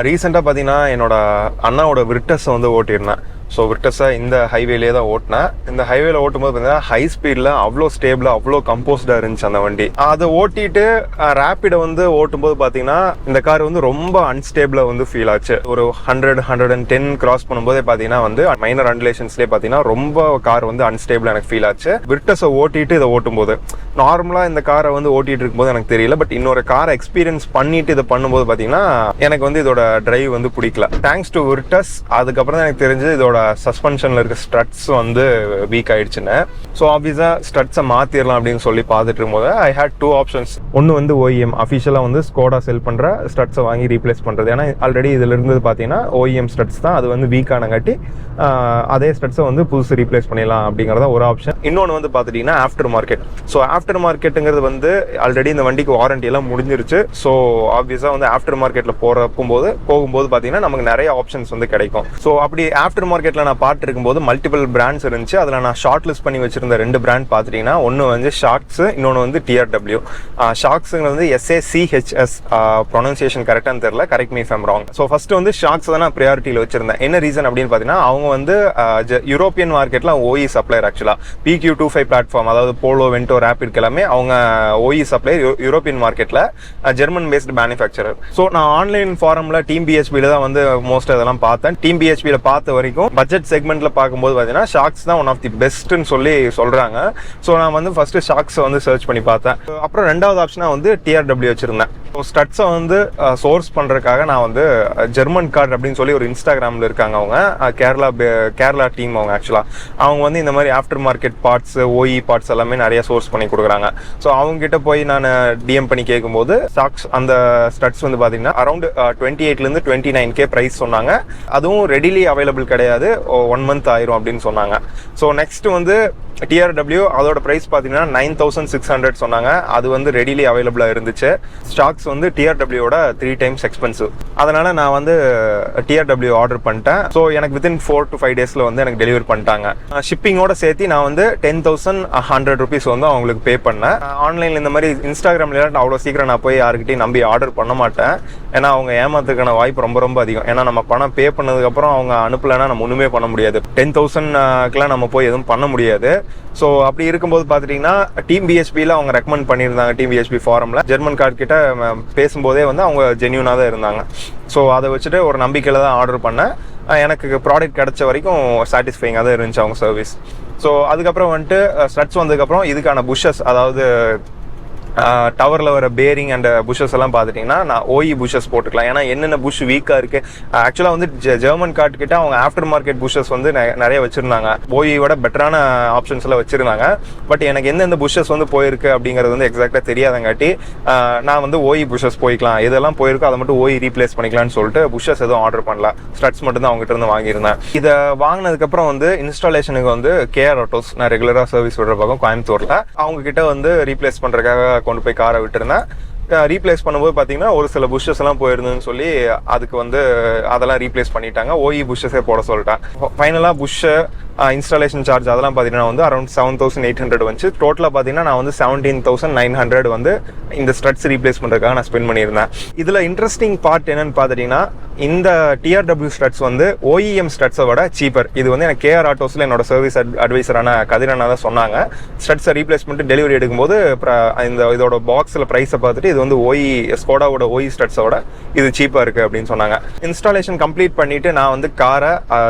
ரீசெண்டாக பார்த்தீங்கன்னா என்னோட அண்ணாவோட விர்டஸை வந்து ஓட்டியிருந்தேன். ஸோ விர்டஸை இந்த ஹைவேலே தான் ஓட்டினேன். இந்த ஹைவேல ஓட்டும்போது பார்த்தீங்கன்னா ஹை ஸ்பீடில் அவ்வளோ ஸ்டேபிளாக அவ்வளோ கம்போஸ்டாக இருந்துச்சு அந்த வண்டி. அதை ஓட்டிட்டு ரேப்பிடை வந்து ஓட்டும்போது பார்த்தீங்கன்னா இந்த கார் வந்து ரொம்ப அன்ஸ்டேபிளாக வந்து ஃபீல் ஆச்சு. ஒரு 100-110 கிராஸ் பண்ணும்போதே பார்த்தீங்கன்னா வந்து மைனர் அண்டுலேஷன்ஸ்லேயே பார்த்தீங்கன்னா ரொம்ப கார் வந்து அன்ஸ்டேபிளாக எனக்கு ஃபீல் ஆச்சு. விர்டஸை ஓட்டிட்டு இதை ஓட்டும்போது நார்மலாக இந்த காரை வந்து ஓட்டிட்டு இருக்கும்போது எனக்கு தெரியல. பட் இன்னொரு காரை எக்ஸ்பீரியன்ஸ் பண்ணிட்டு இதை பண்ணும்போது பார்த்தீங்கன்னா எனக்கு வந்து இதோட டிரைவ் வந்து பிடிக்கல. தேங்க்ஸ் டு விர்டஸ் அதுக்கப்புறம் தான் எனக்கு தெரிஞ்சு இதோட சஸ்பென்ஷன்ல இருக்க ஸ்ட்ரட்ஸ் வந்து வீக் ஆயிடுச்சுன்னு. ஸோ ஆப்வியஸா ஸ்ட்ரட்ஸை மாத்திரலாம் அப்படின்னு சொல்லி பார்த்துட்டு இருக்கும்போது ஐ ஹேட் 2 ஆப்ஷன்ஸ். ஒன்று வந்து OEM அஃபிஷியலாக வந்து ஸ்கோடா செல் பண்ற ஸ்ட்ரட்ஸை வாங்கி ரீப்ளேஸ் பண்றது. ஏன்னா ஆல்ரெடி இதுல இருந்தது பார்த்தீங்கன்னா OEM ஸ்ட்ரட்ஸ் தான், அது வந்து வீக் ஆனங்காட்டி அதே ஸ்ட்ரட்ஸை வந்து புதுசு ரீப்ளேஸ் பண்ணிடலாம் அப்படிங்கிறத ஒரு ஆப்ஷன். இன்னொன்று வந்து பார்த்துட்டீங்கன்னா ஆஃப்டர் மார்க்கெட். ஸோ ஆஃப்டர் மார்க்கெட்டுங்கிறது வந்து ஆல்ரெடி இந்த வண்டிக்கு வாரண்டி எல்லாம் முடிஞ்சிருச்சு. ஸோ ஆப்வியஸா வந்து ஆஃப்டர் மார்க்கெட்ல போகும்போது பார்த்தீங்கன்னா நமக்கு நிறைய ஆப்ஷன்ஸ் வந்து கிடைக்கும். ஸோ அப்படி ஆஃப்டர் மார்க்கெட்ல நான் பார்த்து இருக்கும்போது மல்டிபிள் பிராண்ட்ஸ் இருந்துச்சு. அதில் நான் ஷார்ட் லிஸ்ட் பண்ணி வச்சிருந்த 2 பிராண்ட் பார்த்துட்டீங்கன்னா ஒன்று வந்து ஷாக்ஸ், இன்னொன்று வந்து TRW. ஷாக்ஸுங்கிறது வந்து SACHS, ப்ரொனன்சியேஷன் கரெக்டானு தெரியல, correct me if I'm wrong. So first வந்து ஷாக்ஸ் தான் நான் ப்ரியாரிட்டியில் வச்சிருந்தேன். என்ன ரீசன் அப்படின்னு பார்த்தீங்கன்னா அவங்க வந்து யூரோப்பியன் மார்க்கெட்ல OE சப்ளையர். ஆக்சுவலா PQ25 பிளாட்ஃபார்ம், அதாவது போலோ, வென்டோ, ரேபிட் எல்லாமே அவங்க OE சப்ளையர் யூரோப்பியன் மார்க்கெட்ல, ஜெர்மன் பேஸ்ட் மேனுஃபேக்சரர். ஸோ நான் ஆன்லைன் ஃபாரம்ல டீம் BHPல தான் வந்து மோஸ்ட் இதெல்லாம் பார்த்தேன். டீம் BHPல பார்த்த வரைக்கும் பட்ஜெட் செக்மெண்ட்ல பார்க்கும்போது பார்த்தீங்கன்னா ஷாக்ஸ் தான் ஒன் ஆஃப் தி பெஸ்ட்னு சொல்லி சொல்றாங்க. ஸோ நான் வந்து ஃபர்ஸ்ட் ஷாக்ஸை வந்து சர்ச் பண்ணி பார்த்தேன். அப்புறம் ரெண்டாவது ஆப்ஷனா வந்து TRW வச்சிருந்தேன். ஸோ ஸ்டட்ஸை வந்து சோர்ஸ் பண்றதுக்காக நான் வந்து ஜெர்மன் கார்டு அப்படின்னு சொல்லி ஒரு இன்ஸ்டாகிராம்ல இருக்காங்க. அவங்க கேரளா டீம். அவங்க ஆக்சுவலா அவங்க வந்து இந்த மாதிரி after market parts, OE parts எல்லாமே நிறைய சோர்ஸ் பண்ணி கொடுக்குறாங்க. ஸோ அவங்க கிட்ட போய் நான் DM பண்ணி கேட்கும்போது ஷாக்ஸ் அந்த ஸ்டட்ஸ் வந்து பாத்தீங்கன்னா அரௌண்ட் 28 to 29K பிரைஸ் சொன்னாங்க. அதுவும் ரெடிலி அவைலபிள் கிடையாது, 1 month ஆயிரும் அப்படின்னு சொன்னாங்க. ஸோ நெக்ஸ்ட் வந்து TRW, அதோட பிரைஸ் பார்த்தீங்கன்னா 9600 சொன்னாங்க. அது வந்து ரெடிலி அவைலபிளாக இருந்துச்சு. ஸ்டாக்ஸ் வந்து TRWயோட 3 times எக்ஸ்பென்சிவ். அதனால நான் வந்து TRW ஆர்டர் பண்ணிட்டேன். ஸோ எனக்கு வித்தின் 4 to 5 days வந்து எனக்கு டெலிவரி பண்ணிட்டாங்க. ஷிப்பிங்கோட சேர்த்து நான் வந்து 10,100 rupees வந்து அவங்களுக்கு பே பண்ணேன். ஆன்லைனில் இந்த மாதிரி இன்ஸ்டாகிராம்ல அவ்வளோ சீக்கிரம் நான் போய் யாருக்கிட்டையும் நம்பி ஆர்டர் பண்ண மாட்டேன். ஏன்னா அவங்க ஏமாத்துக்கான வாய்ப்பு ரொம்ப ரொம்ப அதிகம். ஏன்னா நம்ம பணம் பே பண்ணதுக்கப்புறம் அவங்க அனுப்பலைன்னா நம்ம ஒன்றுமே பண்ண முடியாது. 10,000க்குலாம் நம்ம போய் எதுவும் பண்ண முடியாது. ஸோ அப்படி இருக்கும்போது பார்த்துட்டிங்கன்னா டீம் BHPல அவங்க ரெக்கமெண்ட் பண்ணியிருந்தாங்க. டீம் BHP ஃபாரமில் ஜெர்மன் கார்டு கிட்ட பேசும்போதே வந்து அவங்க ஜென்யூனாக தான் இருந்தாங்க. ஸோ அதை வச்சுட்டு ஒரு நம்பிக்கையில் தான் ஆர்டர் பண்ணேன். எனக்கு ப்ராடக்ட் கிடைச்ச வரைக்கும் சாட்டிஸ்ஃபைங்காக தான் இருந்துச்சு அவங்க சர்வீஸ். ஸோ அதுக்கப்புறம் வந்துட்டு ஸ்ட்ரட்ஸ் வந்ததுக்கப்புறம் இதுக்கான புஷஸ், அதாவது டவரில் வர பேரிங் அண்ட் புஷஸ் எல்லாம் பார்த்துட்டிங்கன்னா நான் OE புஷஸ் போட்டுக்கலாம். ஏன்னா என்னென்ன புஷ் வீக்காக இருக்குது. ஆக்சுவலாக வந்து ஜெர்மன் கார்டு கிட்ட அவங்க ஆஃப்டர் மார்க்கெட் புஷஸ் வந்து நிறைய வச்சுருந்தாங்க. OEயோட பெட்டரான ஆப்ஷன்ஸ் எல்லாம் வச்சுருந்தாங்க. பட் எனக்கு எந்தெந்த புஷஸ் வந்து போயிருக்கு அப்படிங்கிறது வந்து எக்ஸாக்டாக தெரியாதங்காட்டி நான் வந்து OE புஷஸ் போய்க்கலாம், எதெல்லாம் போயிருக்கோ அதை மட்டும் OE ரீப்ளேஸ் பண்ணிக்கலாம்னு சொல்லிட்டு புஷஸ் எதுவும் ஆர்டர் பண்ணல. ஸ்ட்ரட்ஸ் மட்டும் தான் அவங்ககிட்ட இருந்து வாங்கியிருந்தேன். இதை வாங்கினதுக்கப்புறம் வந்து இன்ஸ்டாலேஷனுக்கு வந்து KR ஆட்டோஸ், நான் ரெகுலராக சர்வீஸ் விடுற பக்கம் கோயம்புத்தூரில், அவங்க கிட்ட வந்து ரீப்ளேஸ் பண்ணுறதுக்காக கொண்டு போய் காரை விட்டுருந்தேன். ரீப்ளேஸ் பண்ணும்போது பார்த்தீங்கன்னா ஒரு சில புஷஸ் எல்லாம் போயிருந்துன்னு சொல்லி அதுக்கு வந்து அதெல்லாம் ரீப்ளேஸ் பண்ணிட்டாங்க. OE புஷஸே போட சொல்லிட்டேன். ஃபைனலாக புஷ்ஷு, இன்ஸ்டாலேஷன் சார்ஜ் அதெல்லாம் பார்த்தீங்கன்னா வந்து அரௌண்ட் 7,800 வந்துச்சு. டோட்டலாக பார்த்தீங்கன்னா நான் வந்து 17,900 வந்து இந்த ஸ்ட்ரட்ஸ் ரீப்ளேஸ் பண்ணுறதுக்காக நான் ஸ்பெண்ட் பண்ணியிருந்தேன். இதில் இன்ட்ரெஸ்டிங் பார்ட் என்னன்னு பார்த்துட்டிங்கன்னா இந்த TRW ஸ்ட்ரட்ஸ் வந்து OEM ஸ்ட்ரட்ஸை விட சீப்பர். இது வந்து எனக்கு KR ஆட்டோஸில் என்னோட சர்வீஸ் அட்வைசரான கதிரனா தான் சொன்னாங்க. ஸ்ட்ரட்ஸை ரீப்ளேஸ் பண்ணிட்டு டெலிவரி எடுக்கும்போது இதோட பாக்ஸில் ப்ரைஸை பார்த்துட்டு இது வந்து ஸ்கோடாவோட OE ஸ்ட்ரட்ஸோட இது சீப்பாக இருக்குது அப்படின்னு சொன்னாங்க. இன்ஸ்டாலேஷன் கம்ப்ளீட் பண்ணிவிட்டு நான் வந்து காரை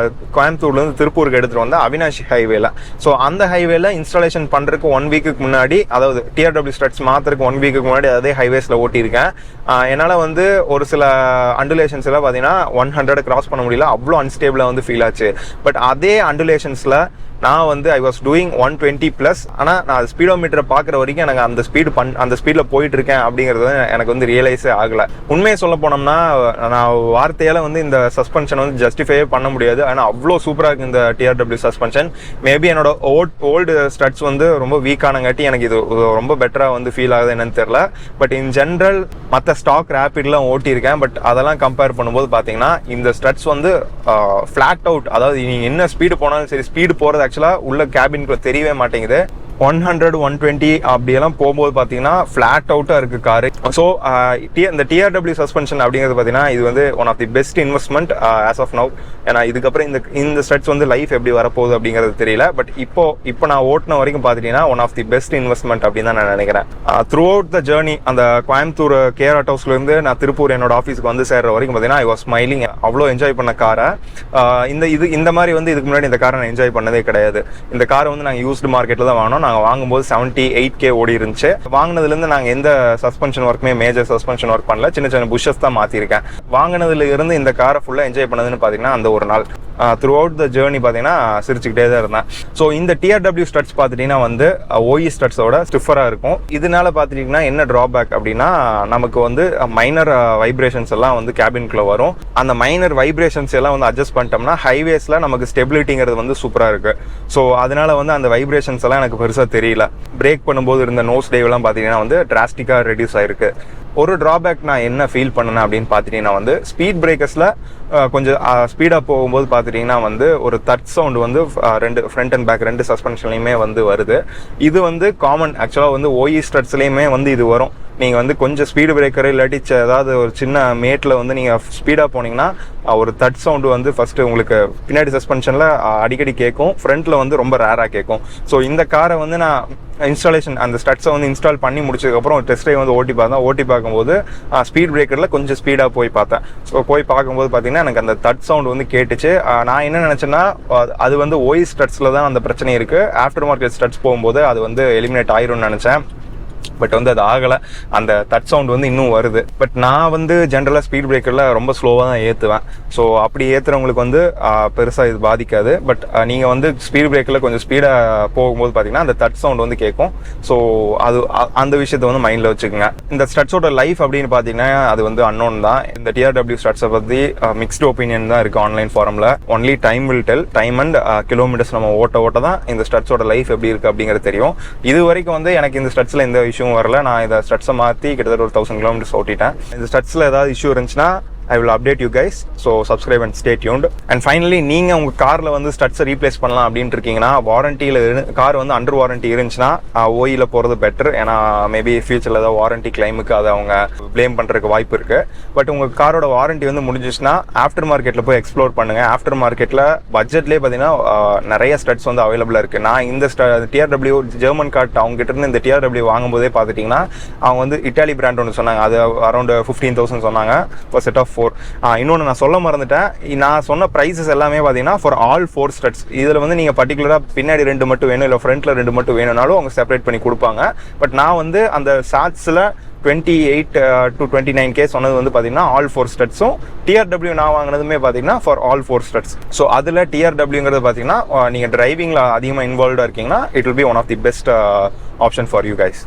கோயம்புத்தூர்லேருந்து திருப்பூருக்கு எடுத்துகிட்டு வந்தேன் அவினாஷி ஹைவேல. ஸோ அந்த ஹைவேல இன்ஸ்டாலேஷன் பண்ணுறதுக்கு 1 week முன்னாடி, அதாவது TRW ஸ்ட்ரட்ஸ் மாற்றுறதுக்கு 1 week முன்னாடி அதே ஹைவேஸில் ஓட்டியிருக்கேன். என்னால் வந்து ஒரு சில அண்டுலேஷன்ஸ் எல்லாம் பார்த்தீங்கன்னா 100 கிராஸ் பண்ண முடியல, அவ்வளோ அன்ஸ்டேபிளாக வந்து ஃபீல் ஆச்சு. பட் அதே அண்டுலேஷன்ஸில் நான் வந்து ஐ வாஸ் டூயிங் 120+. ஆனால் நான் ஸ்பீடோமீட்டரை பார்க்குற வரைக்கும் எனக்கு அந்த ஸ்பீடில் போயிட்டு இருக்கேன் அப்படிங்கிறது எனக்கு வந்து ரியலைஸே ஆகலை. உண்மையை சொல்ல போனோம்னா நான் வார்த்தையால் வந்து இந்த சஸ்பென்ஷன் வந்து ஜஸ்டிஃபையே பண்ண முடியாது. ஆனால் அவ்வளோ சூப்பராக இருக்குது இந்த TRW சஸ்பென்ஷன். மேபி என்னோட ஓல்டு ஸ்ட்ரட்ஸ் வந்து ரொம்ப வீக்கானங்காட்டி எனக்கு இது ரொம்ப பெட்டராக வந்து ஃபீல் ஆகுது என்னன்னு தெரியல. பட் இன் ஜென்ரல் மற்ற ஸ்டாக் ரேபிட்லாம் ஓட்டியிருக்கேன். பட் அதெல்லாம் கம்பேர் பண்ணும்போது பார்த்தீங்கன்னா இந்த ஸ்ட்ரட்ஸ் வந்து ஃப்ளாட் அவுட், அதாவது நீங்கள் என்ன ஸ்பீடு போனாலும் சரி, ஸ்பீடு போகிறது ஆக்சுவலாக உள்ள கேபின்குள்ள தெரியவே மாட்டேங்குது. 100 120 அப்படியெல்லாம் போகும்போது பார்த்தீங்கன்னா ஃப்ளாட் அவுட்டாக இருக்குது காரு. ஸோ இந்த TRW சஸ்பென்ஷன் அப்படிங்கிறது பார்த்தீங்கன்னா இது வந்து one of the best investment as of now. ஏன்னா இதுக்கப்புறம் இந்த ஸ்டட்ஸ் வந்து லைஃப் எப்படி வரப்போகுது அப்படிங்கிறது தெரியல. பட் இப்போ நான் ஓட்டின வரைக்கும் பார்த்துட்டீங்கன்னா one of the best investment அப்படின்னு தான் நான் நினைக்கிறேன். த்ரூ அவுட் த ஜேர்னி அந்த கோயம்புத்தூர் கேர் ஆர்ட் ஹவுஸ்லேருந்து நான் திருப்பூர் என்னோட ஆஃபீஸ்க்கு வந்து சேர்ற வரைக்கும் பார்த்தீங்கன்னா ஐ வாஸ் ஸ்மைலிங். அவ்வளோ என்ஜாய் பண்ண காரை இந்த மாதிரி வந்து இதுக்கு முன்னாடி இந்த காரை நான் என்ஜாய் பண்ணதே கிடையாது. இந்த காரை வந்து நாங்கள் யூஸ்டு மார்க்கெட்டில் தான் வாங்கினோம். நாங்கள் வாங்கும்போது 78K ஓடி இருந்துச்சு. வாங்கினதுலேருந்து நாங்கள் எந்த சஸ்பென்ஷன் ஒர்க்குமே மேஜர் சஸ்பென்ஷன் ஒர்க் பண்ணல, சின்ன சின்ன புஷஸ் தான் மாற்றிருக்கேன். வாங்கினதுல இருந்து இந்த காரை ஃபுல்லாக என்ஜாய் பண்ணதுன்னு பார்த்தீங்கன்னா அந்த ஒரு நாள் த்ரூ அவுட் த ஜேர்னி பார்த்தீங்கன்னா சிரிச்சுக்கிட்டே தான் இருந்தேன். ஸோ இந்த TRW ஸ்டட்ஸ் பார்த்துட்டிங்கன்னா வந்து OE ஸ்டட்ஸோட ஸ்டிஃபராக இருக்கும். இதனால பார்த்துட்டிங்கன்னா என்ன ட்ராபேக் அப்படின்னா நமக்கு வந்து மைனர் வைப்ரேஷன்ஸ் எல்லாம் வந்து கேபின்குள்ளே வரும். அந்த மைனர் வைப்ரேஷன்ஸ் எல்லாம் வந்து அட்ஜஸ்ட் பண்ணிட்டோம்னா ஹைவேஸில் நமக்கு ஸ்டெபிலிட்டிங்கிறது வந்து சூப்பராக இருக்குது. ஸோ அதனால வந்து அந்த வைப்ரேஷன்ஸ் எல்லாம் எனக்கு பெருசாக தெரியல. பிரேக் பண்ணும்போது இருந்த நோஸ் டேவெல்லாம் பார்த்தீங்கன்னா வந்து டிராஸ்டிக்காக ரெடியூஸ் ஆயிருக்கு. ஒரு ட்ராபேக் நான் என்ன ஃபீல் பண்ணேன் அப்படின்னு பார்த்துட்டிங்கன்னா வந்து ஸ்பீட் பிரேக்கர்ஸில் கொஞ்சம் ஸ்பீடாக போகும்போது பார்த்துட்டிங்கன்னா வந்து ஒரு தட் சவுண்டு வந்து ரெண்டு ஃப்ரண்ட் அண்ட் பேக் ரெண்டு சஸ்பென்ஷன்லையுமே வந்து வருது. இது வந்து காமன் ஆக்சுவலாக வந்து OE ஸ்டட்ஸ்லேயுமே வந்து இது வரும். நீங்கள் வந்து கொஞ்சம் ஸ்பீடு பிரேக்கர் இல்லாட்டி ஏதாவது ஒரு சின்ன மேட்டில் வந்து நீங்கள் ஸ்பீடாக போனீங்கன்னா ஒரு தட் சவுண்டு வந்து ஃபஸ்ட்டு உங்களுக்கு பின்னாடி சஸ்பென்ஷனில் அடிக்கடி கேட்கும், ஃப்ரண்ட்டில் வந்து ரொம்ப ரேராக கேட்கும். ஸோ இந்த காரை வந்து நான் இன்ஸ்டாலேஷன் அந்த ஸ்டட்ஸை வந்து இன்ஸ்டால் பண்ணி முடிச்சதுக்கப்புறம் டெஸ்ட் ட்ரைவ் வந்து ஓட்டி பார்க்கும்போது ஸ்பீட் பிரேக்கரில் கொஞ்சம் ஸ்பீடாக போய் பார்த்தேன். ஸோ போய் பார்க்கும்போது பார்த்தீங்கன்னா எனக்கு அந்த தட் சவுண்ட் வந்து கேட்டுச்சு. நான் என்ன நினச்சேன்னா அது வந்து OE ஸ்டட்ஸில் தான் அந்த பிரச்சனை இருக்குது. ஆஃப்டர் மார்க்கெட் ஸ்டட்ஸ் போகும்போது அது வந்து எலிமினேட் ஆயிரும்னு நினச்சேன். பட் வந்து அது ஆகலை. அந்த தட் சவுண்ட் வந்து இன்னும் வருது. பட் நான் வந்து ஜென்ரலாக ஸ்பீட் பிரேக்கரில் ரொம்ப ஸ்லோவாக தான் ஏற்றுவேன். ஸோ அப்படி ஏற்றுறவங்களுக்கு வந்து பெருசாக இது பாதிக்காது. பட் நீங்கள் வந்து ஸ்பீட் பிரேக்கரில் கொஞ்சம் ஸ்பீடாக போகும்போது பார்த்தீங்கன்னா அந்த தட் சவுண்ட் வந்து கேட்கும். ஸோ அது அந்த விஷயத்தை வந்து மைண்டில் வச்சுக்கோங்க. இந்த ஸ்டட்ஸோட லைஃப் அப்படின்னு பார்த்தீங்கன்னா அது வந்து அன்னோன் தான். இந்த TRW ஸ்டட்ஸை பற்றி மிக்ஸ்டு ஒப்பீனியன் தான் இருக்குது ஆன்லைன் ஃபாரமில். Only time will tell. Time and kilometres நம்ம ஓட்ட தான் இந்த ஸ்டட்ஸோட லைஃப் எப்படி இருக்குது அப்படிங்கிறது தெரியும். இது வரைக்கும் வந்து எனக்கு இந்த ஸ்டட்ஸில் எந்த இஷ்யூ வரல. நான் இதை ஸ்டட்ஸை மாற்றி கிட்டத்தட்ட ஒரு 1000 கிலோமீட்டர்ஸ் ஓட்டிட்டேன். இந்த ஸ்டட்ஸில் ஏதாவது இஷ்யூ இருந்துச்சுன்னா I will update you guys. So subscribe and stay tuned. And finally நீங்கள் உங்கள் காரில் வந்து ஸ்டட்ஸை ரீப்ளேஸ் பண்ணலாம் அப்படின்ட்டு இருக்கீங்கன்னா வாரண்டியில் கார் வந்து அண்டர் வாரண்டி இருந்துச்சுன்னா OEயில் போகிறது பெட்டர். ஏன்னா மேபி ஃபியூச்சரில் ஏதாவது வாரண்டி கிளைமுக்கு அதை அவங்க ப்ளேம் பண்ணுறதுக்கு வாய்ப்பு இருக்குது. பட் உங்கள் காரோட வாரண்டி வந்து முடிஞ்சிச்சுன்னா ஆஃப்டர் மார்க்கெட்டில் போய் எக்ஸ்ப்ளோர் பண்ணுங்கள். ஆஃப்டர் மார்க்கெட்டில் பட்ஜெட்லேயே பார்த்தீங்கன்னா நிறைய ஸ்டட்ஸ் வந்து அவைலபிளாக இருக்குது. நான் இந்த TRW ஜெர்மன் கார்ட் அவங்ககிட்ட இருந்து இந்த TRW வாங்கும்போதே பார்த்துட்டிங்கன்னா அவங்க வந்து இட்டாலி பிராண்ட் ஒன்று சொன்னாங்க. அது அரௌண்ட் 15,000 சொன்னாங்க for set of 4. இன்னொன்று நான் சொல்ல மறந்துட்டேன். நான் சொன்ன ப்ரைஸஸ் எல்லாமே பார்த்தீங்கன்னா ஃபார் ஆல் 4 ஸ்டட்ஸ். இதில் வந்து நீங்கள் பர்டிகுலராக பின்னாடி 2 மட்டும் வேணும், இல்லை ஃப்ரண்ட்டில் 2 மட்டும் வேணும்னாலும் அவங்க செப்பரேட் பண்ணி கொடுப்பாங்க. பட் நான் வந்து அந்த சாட்ஸில் 28 to 29K சொன்னது வந்து பார்த்தீங்கன்னா ஆல் 4 ஸ்டட்ஸும். TRW நான் வாங்கினதுமே பார்த்தீங்கன்னா ஃபார் ஆல் 4 ஸ்டட்ஸ். ஸோ அதில் TRWங்கிறது பார்த்தீங்கன்னா நீங்கள் டிரைவிங்கில் அதிகமாக இன்வால்வ்டாக இருக்கீங்கன்னா it will be one of the best option for you guys.